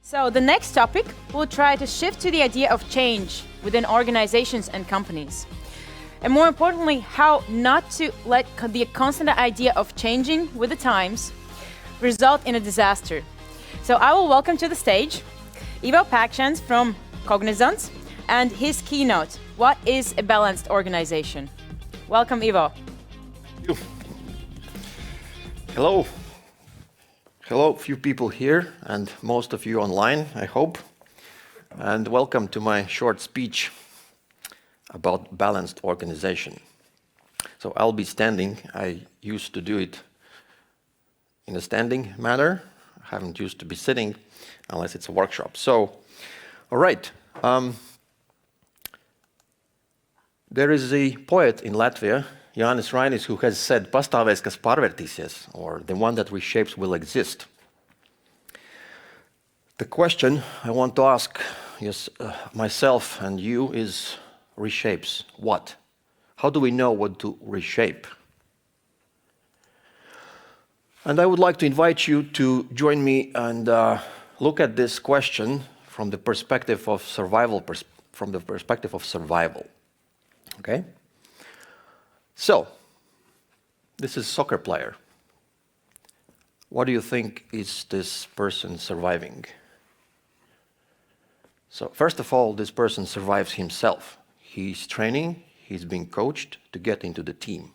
So the next topic, we'll try to shift to the idea of change within organizations and companies. And more importantly, how not to let the constant idea of changing with the times result in a disaster. So I will welcome to the stage Ivo Peksens from Cognizant and his keynote, What is a Balanced Organization? Welcome, Ivo. Thank you. Hello. Hello, few people here and most of you online, I hope. And welcome to my short speech about balanced organization. So I'll be standing. I used to do it in a standing manner. I haven't used to be sitting unless it's a workshop. So, all right. There is a poet in Latvia, Jānis Rainis, who has said, "Pastāvēs, kas pārvērtīsies," or the one that reshapes will exist. The question I want to ask myself and you is, reshapes what? How do we know what to reshape? And I would like to invite you to join me and look at this question from the perspective of survival. Okay? So, this is a soccer player. What do you think is this person surviving? So, first of all, this person survives himself. He's training, he's being coached to get into the team,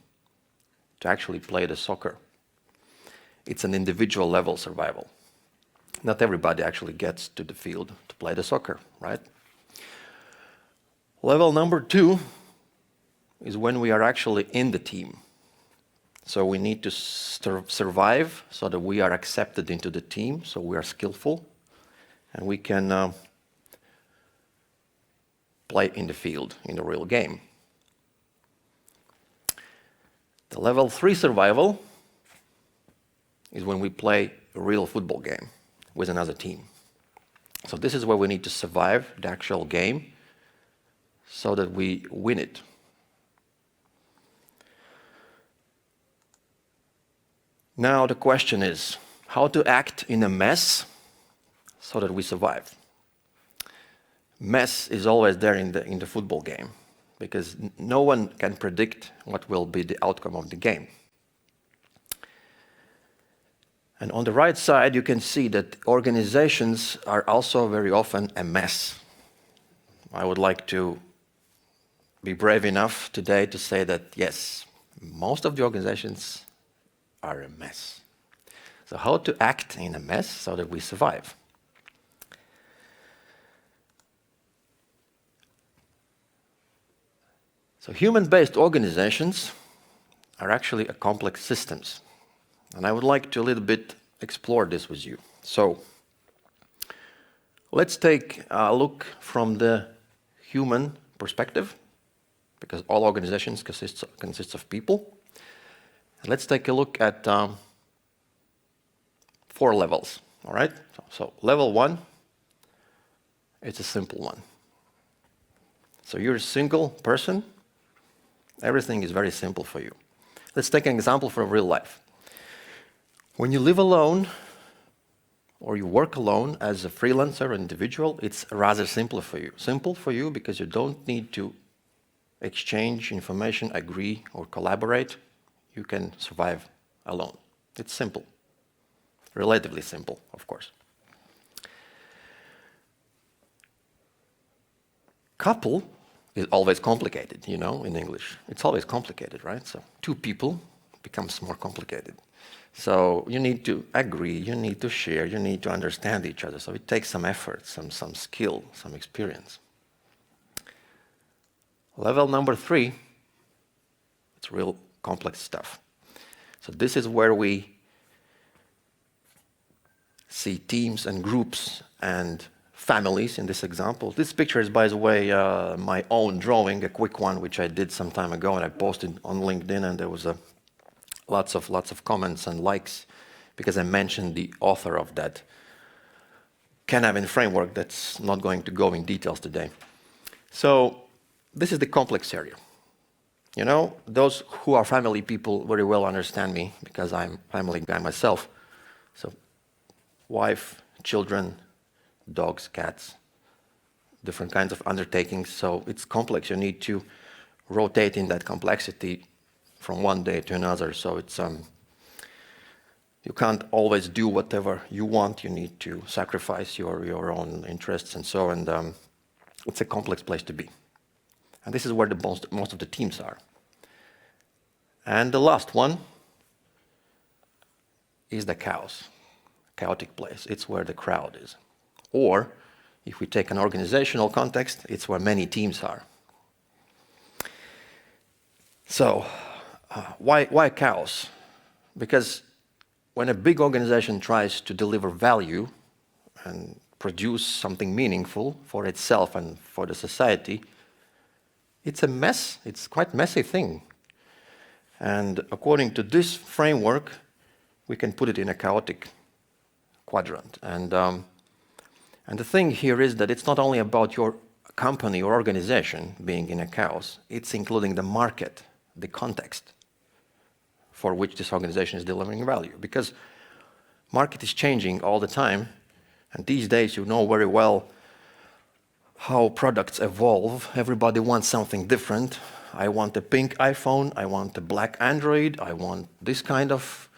to actually play the soccer. It's an individual level survival. Not everybody actually gets to the field to play the soccer, right? Level number 2 is when we are actually in the team. So we need to survive so that we are accepted into the team, so we are skillful, and we can play in the field, in the real game. The level 3 survival is when we play a real football game with another team. So this is where we need to survive the actual game so that we win it. Now the question is, how to act in a mess so that we survive? Mess is always there in the football game because no one can predict what will be the outcome of the game. And on the right side, you can see that organizations are also very often a mess. I would like to be brave enough today to say that, yes, most of the organizations are a mess. So how to act in a mess so that we survive? So human-based organizations are actually a complex systems. And I would like to a little bit explore this with you. So let's take a look from the human perspective, because all organizations consist of people. And let's take a look at 4 levels, all right? So level 1, it's a simple one. So you're a single person, everything is very simple for you. Let's take an example from real life. When you live alone, or you work alone as a freelancer, individual, it's rather simple for you. Simple for you because you don't need to exchange information, agree, or collaborate. You can survive alone. It's simple. Relatively simple, of course. Couple is always complicated, you know, in English. It's always complicated, right? So 2 people becomes more complicated. So you need to agree, you need to share, you need to understand each other. So it takes some effort, some skill, some experience. Level number 3, it's real complex stuff. So this is where we see teams and groups and families in this example. This picture is, by the way, my own drawing, a quick one, which I did some time ago, and I posted on LinkedIn, and there was lots of comments and likes because I mentioned the author of that Canavin framework. That's not going to go in details today. So this is the complex area. You know, those who are family people very well understand me because I'm a family guy myself. So wife, children, dogs, cats, different kinds of undertakings. So it's complex. You need to rotate in that complexity from one day to another. So it's you can't always do whatever you want. You need to sacrifice your own interests and so. And it's a complex place to be. And this is where most of the teams are. And the last one is the chaotic place. It's where the crowd is. Or, if we take an organizational context, it's where many teams are. So, why chaos? Because when a big organization tries to deliver value and produce something meaningful for itself and for the society, it's a mess. It's quite a messy thing. And according to this framework, we can put it in a chaotic quadrant. And the thing here is that it's not only about your company or organization being in a chaos, it's including the market, the context for which this organization is delivering value. Because market is changing all the time, and these days you know very well how products evolve. Everybody wants something different. I want a pink iPhone, I want a black Android, I want this kind of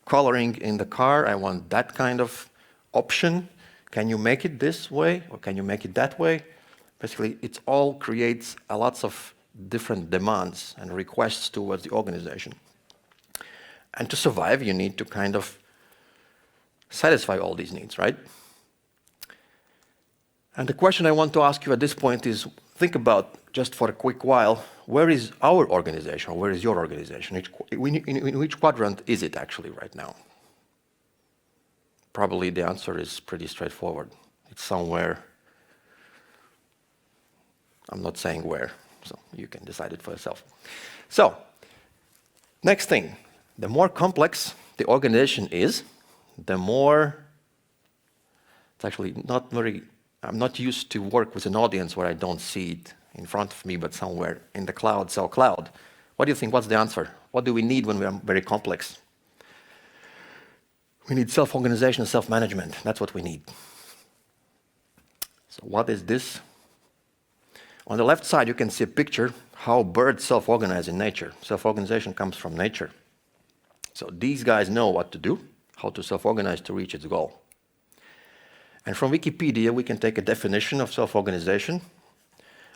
coloring in the car, I want that kind of option. Can you make it this way, or can you make it that way? Basically, it all creates a lots of different demands and requests towards the organization. And to survive, you need to kind of satisfy all these needs, right? And the question I want to ask you at this point is, think about, just for a quick while, where is our organization, or where is your organization? In which quadrant is it actually right now? Probably the answer is pretty straightforward. It's somewhere, I'm not saying where, so you can decide it for yourself. So, next thing, the more complex the organization is, the more, it's actually not very, I'm not used to work with an audience where I don't see it in front of me, but somewhere in the cloud. So cloud, what do you think, what's the answer? What do we need when we are very complex? We need self-organization and self-management. That's what we need. So what is this? On the left side, you can see a picture how birds self-organize in nature. Self-organization comes from nature. So these guys know what to do, how to self-organize to reach its goal. And from Wikipedia, we can take a definition of self-organization.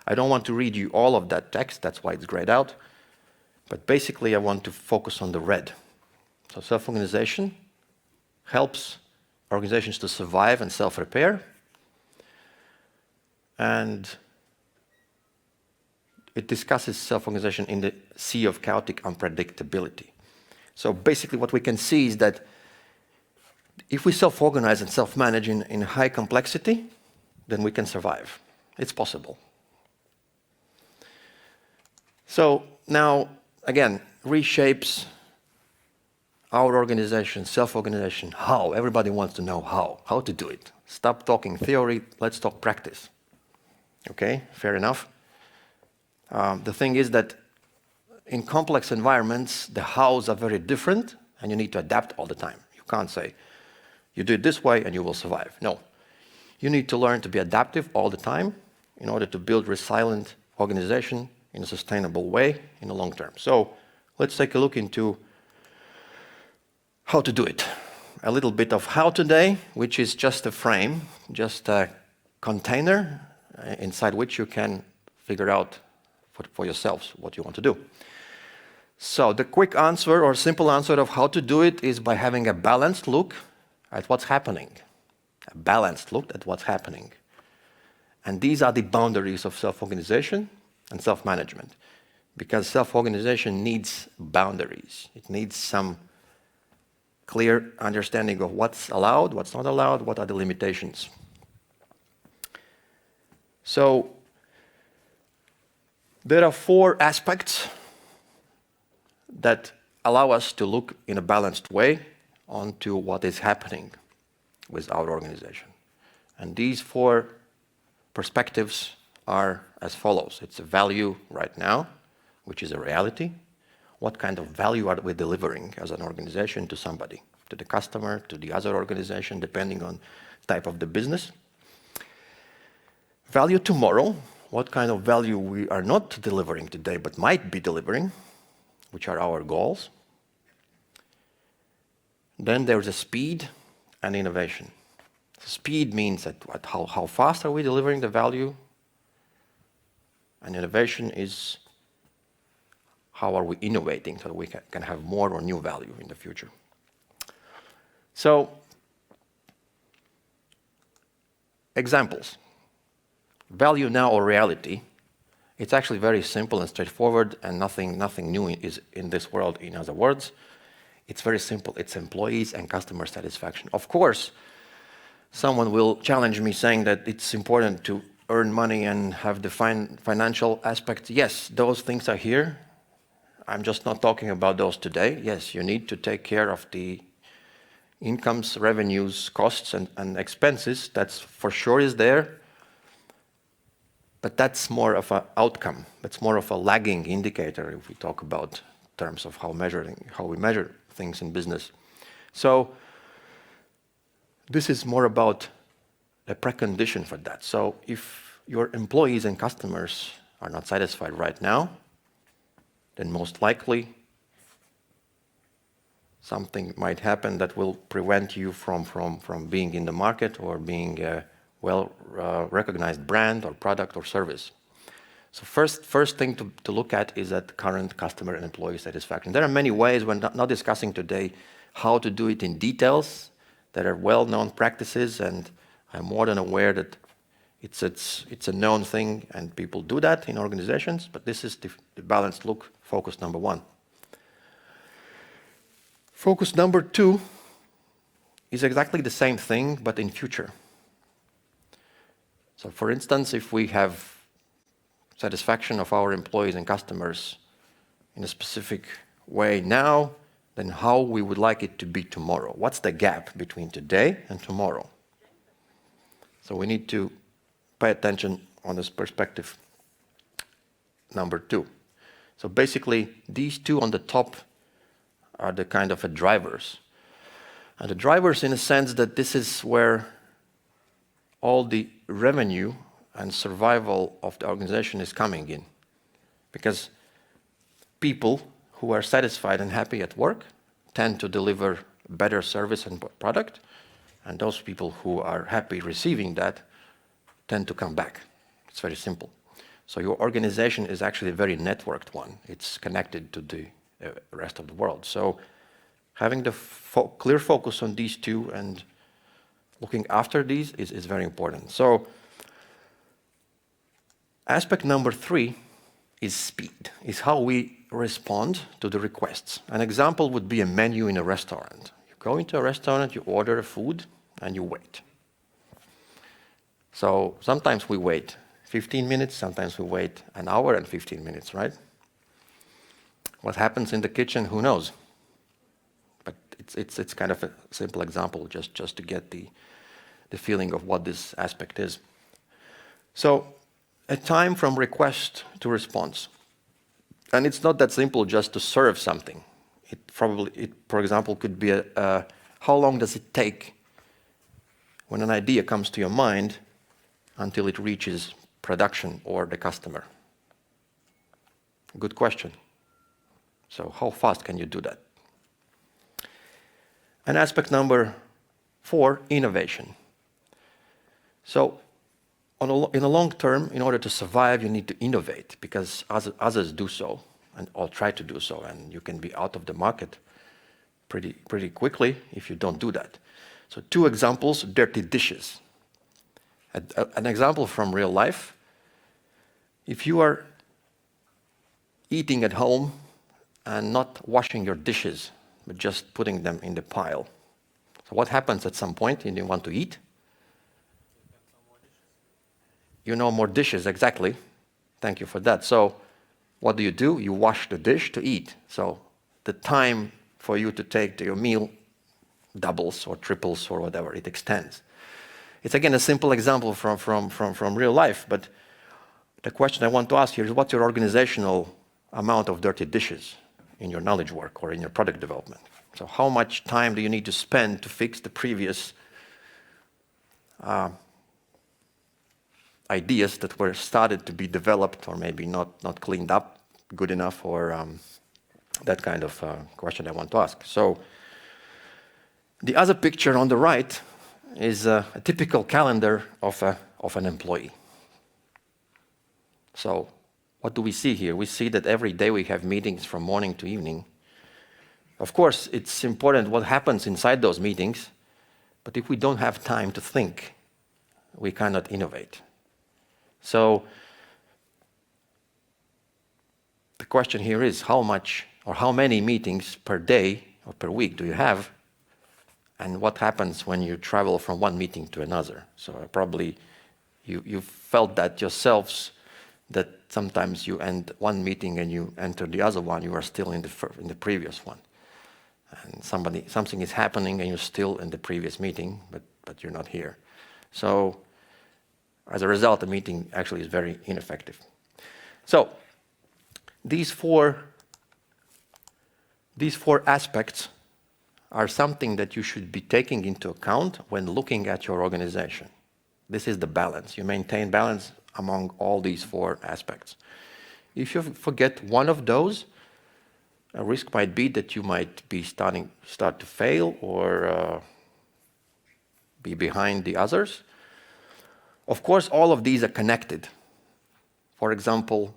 I don't want to read you all of that text, that's why it's grayed out. But basically, I want to focus on the red. So self-organization helps organizations to survive and self-repair. And it discusses self-organization in the sea of chaotic unpredictability. So basically what we can see is that if we self-organize and self-manage in high complexity, then we can survive. It's possible. So now, again, reshapes our organization, self-organization. How? Everybody wants to know how to do it. Stop talking theory, let's talk practice. Okay, fair enough. The thing is that in complex environments, the hows are very different, and you need to adapt all the time. You can't say, you do it this way and you will survive. No. You need to learn to be adaptive all the time in order to build resilient organization in a sustainable way in the long term. So let's take a look into how to do it. A little bit of how today, which is just a frame, just a container inside which you can figure out for yourselves what you want to do. So the quick answer or simple answer of how to do it is by having a balanced look at what's happening. A balanced look at what's happening. And these are the boundaries of self-organization and self-management. Because self-organization needs boundaries. It needs some clear understanding of what's allowed, what's not allowed, what are the limitations. So there are 4 aspects that allow us to look in a balanced way onto what is happening with our organization. And these 4 perspectives are as follows. It's a value right now, which is a reality. What kind of value are we delivering as an organization to somebody, to the customer, to the other organization, depending on type of the business. Value tomorrow, what kind of value we are not delivering today but might be delivering, which are our goals. Then there's a speed and innovation. Speed means that how fast are we delivering the value, and innovation is how are we innovating so that we can have more or new value in the future. So, examples. Value now or reality. It's actually very simple and straightforward, and nothing new is in this world, in other words. It's very simple. It's employees and customer satisfaction. Of course, someone will challenge me saying that it's important to earn money and have the financial aspect. Yes, those things are here. I'm just not talking about those today. Yes, you need to take care of the incomes, revenues, costs, and expenses. That's for sure is there. But that's more of an outcome. That's more of a lagging indicator if we talk about terms of how we measure things in business. So this is more about a precondition for that. So if your employees and customers are not satisfied right now, then most likely something might happen that will prevent you from being in the market or being a well-recognized brand or product or service. So first thing to look at is that current customer and employee satisfaction. There are many ways, we're not discussing today how to do it in details. There are well-known practices, and I'm more than aware that it's a known thing and people do that in organizations, but this is the balanced look, focus number one. Focus number two is exactly the same thing, but in future. So for instance, if we have satisfaction of our employees and customers in a specific way now, then how we would like it to be tomorrow. What's the gap between today and tomorrow? So we need to pay attention on this perspective. Number two. So basically, these two on the top are the kind of drivers. And the drivers in a sense that this is where all the revenue and survival of the organization is coming in. Because people who are satisfied and happy at work tend to deliver better service and product, and those people who are happy receiving that tend to come back. It's very simple. So your organization is actually a very networked one. It's connected to the rest of the world. So having the clear focus on these two and looking after these is very important. So aspect number three is speed, is how we respond to the requests. An example would be a menu in a restaurant. You go into a restaurant, you order a food, and you wait. So sometimes we wait 15 minutes, sometimes we wait an hour and 15 minutes, right? What happens in the kitchen, who knows? But it's kind of a simple example just to get the feeling of what this aspect is. So a time from request to response. And it's not that simple just to serve something. It, for example, could be how long does it take when an idea comes to your mind until it reaches production or the customer? Good question. So how fast can you do that? And aspect number 4, innovation. So in the long term, in order to survive, you need to innovate because others do so or try to do so, and you can be out of the market pretty quickly if you don't do that. So 2 examples, dirty dishes. An example from real life. If you are eating at home and not washing your dishes, but just putting them in the pile, so what happens at some point when you want to eat? You know, more dishes, exactly. Thank you for that. So what do? You wash the dish to eat. So the time for you to take to your meal doubles or triples or whatever, it extends. It's again a simple example from real life, but the question I want to ask here is what's your organizational amount of dirty dishes in your knowledge work or in your product development? So how much time do you need to spend to fix the previous ideas that were started to be developed or maybe not cleaned up good enough, or that kind of question I want to ask. So the other picture on the right is a typical calendar of an employee. So what do we see here? We see that every day we have meetings from morning to evening. Of course, it's important what happens inside those meetings, but if we don't have time to think, we cannot innovate. So the question here is how much or how many meetings per day or per week do you have? And what happens when you travel from one meeting to another? So probably you felt that yourselves, that sometimes you end one meeting and you enter the other one, you are still in the previous one. And something is happening and you're still in the previous meeting, but you're not here. So as a result, the meeting actually is very ineffective. So these four aspects are something that you should be taking into account when looking at your organization. This is the balance. You maintain balance among all these four aspects. If you forget one of those, a risk might be that you might be start to fail or be behind the others. Of course, all of these are connected. For example,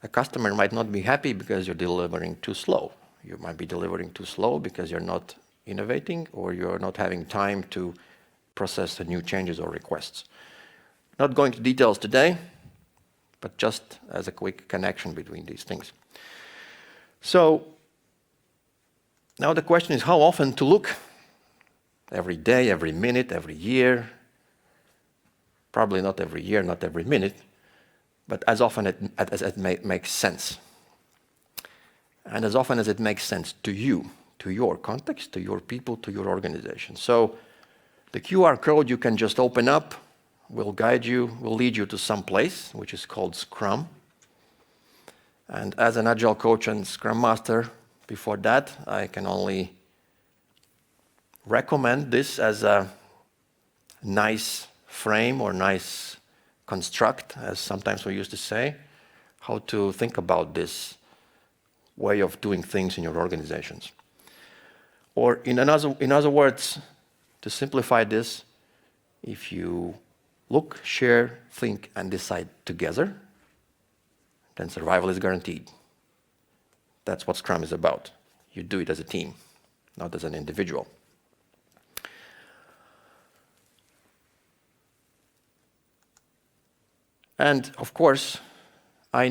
a customer might not be happy because you're delivering too slow. You might be delivering too slow because you're not innovating or you're not having time to process the new changes or requests. Not going to details today, but just as a quick connection between these things. So now the question is how often to look? Every day, every minute, every year? Probably not every year, not every minute, but as often as it makes sense. And as often as it makes sense to you, to your context, to your people, to your organization. So the QR code you can just open up, will guide you, will lead you to some place, which is called Scrum. And as an Agile coach and Scrum Master, before that, I can only recommend this as a nice frame or nice construct, as sometimes we used to say, how to think about this way of doing things in your organizations. Or in other words, to simplify this, if you look, share, think, and decide together, then survival is guaranteed. That's what Scrum is about. You do it as a team, not as an individual. And of course, I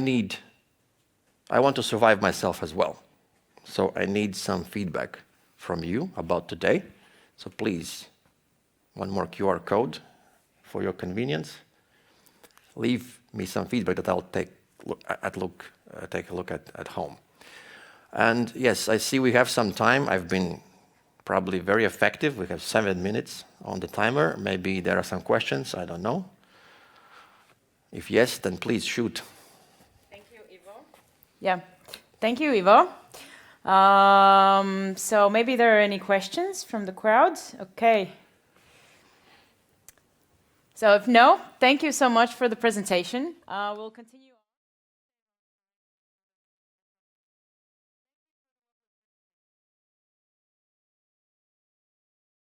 want to survive myself as well. So I need some feedback from you about today. So please, one more QR code for your convenience. Leave me some feedback that I'll take a look at home. And yes, I see we have some time. I've been probably very effective. We have 7 minutes on the timer. Maybe there are some questions, I don't know. If yes, then please shoot. Thank you, Ivo. Yeah, thank you, Ivo. So maybe there are any questions from the crowd? Okay. So if no, thank you so much for the presentation. We'll continue.